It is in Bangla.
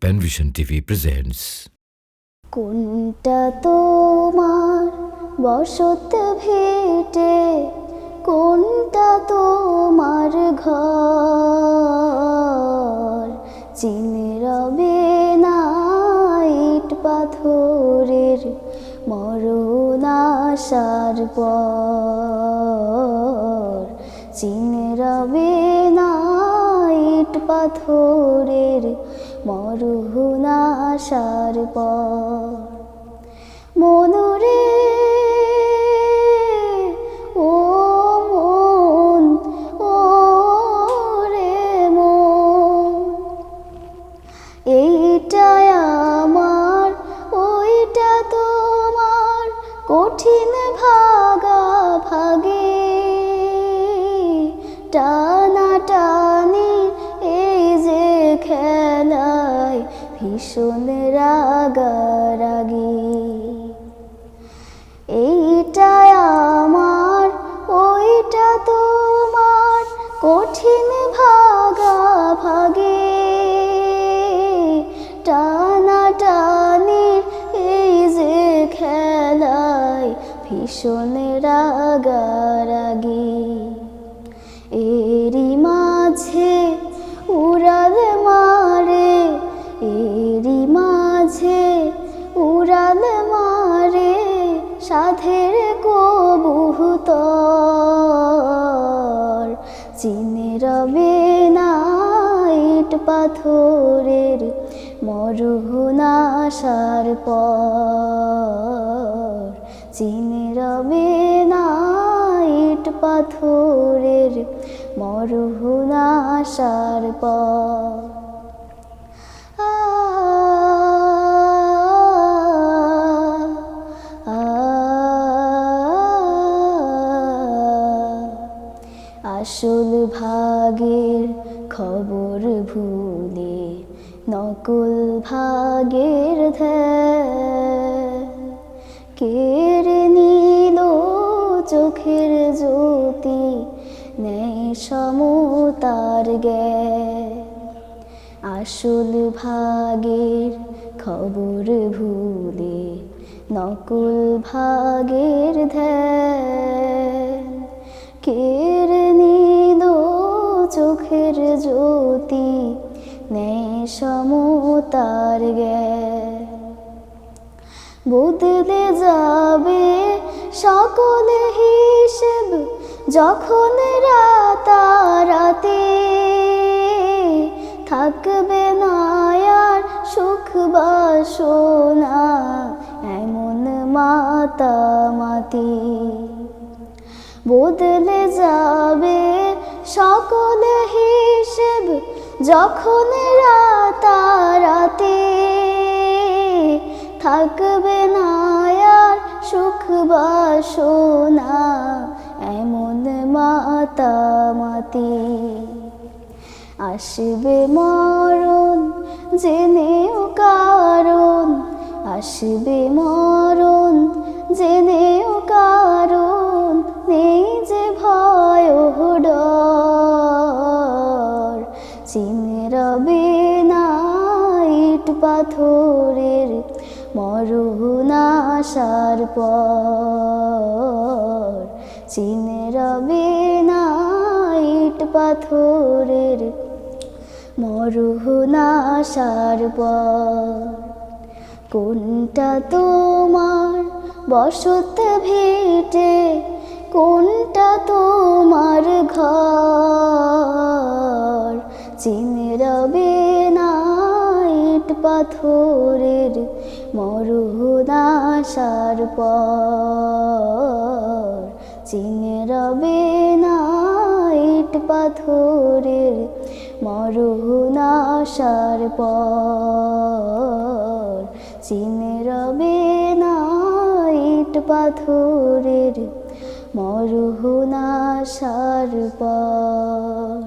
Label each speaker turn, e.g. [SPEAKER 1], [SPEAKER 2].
[SPEAKER 1] Panvision TV presents.
[SPEAKER 2] কোনটা তোমার বসত ভিটে, কোনটা তোমার ঘর, চিনে রবে না ইট পাথরের মরণ আসার পর, চিনে রবে না ইট পাথরের মরণ আসার পর। মনরে ও মন, ও রে মন, এইটা আমার ওইটা তোমার, কঠিন ভাগা ভাগে টানা টানি এই যে খেলায় ভীষণ রাগারাগি। এইটা আমার ওইটা তোমার, কঠিন ভাগা ভাগে টানা টানি এই যে খেলায় ভীষণ রাগারাগি। এরই মাঝে উড়াল মারে, এরই মাঝে উড়াল মারে সাধের কবুতর, চিনে রবে না ইট পাথরের মরণ আসার পর, চিনে রবে না ইট পাথরের মরণ আসার পর। আসল ভাগের খবর ভুলে নকল ভাগের ধ্যান কেড়ে নিল চোখের জ্যোতি, নেই সমতার জ্ঞান। আসল ভাগের খবর ভুলে নকল ভাগের ধ্যান কেড়ে নিল চোখের জ্যোতি, নেই সমতার জ্ঞান। বদলে যাবে সকল হিসেব যখন রাতারাতি, থাকবে না আর সুখ বাসনা এমন মাতামাতি। বদলে যাবে সকল হিসেব যখন রাতারাতি, থাকবে না আর সুখ বাসনা এমন মাতামাতি। আসবে মরণ জেনেও কারণ, আসবে মরণ জেনেও কারণ, নেই যে ভয় ও ডর, চিনে রবে না ইট পাথরের মরণ আসার পর, চিনে রবে না ইট পাথরের মরণ আসার পর। কোনটা তোমার বসত ভিটে, কোনটা তোমার ঘর, চিনে রবে না ইট পাথরের মরণ আসার পর, চিনে রবে না ইট পাথরের মরণ আসার পর, চিনে রবে না ইট পাথরের মরণ আসার পর।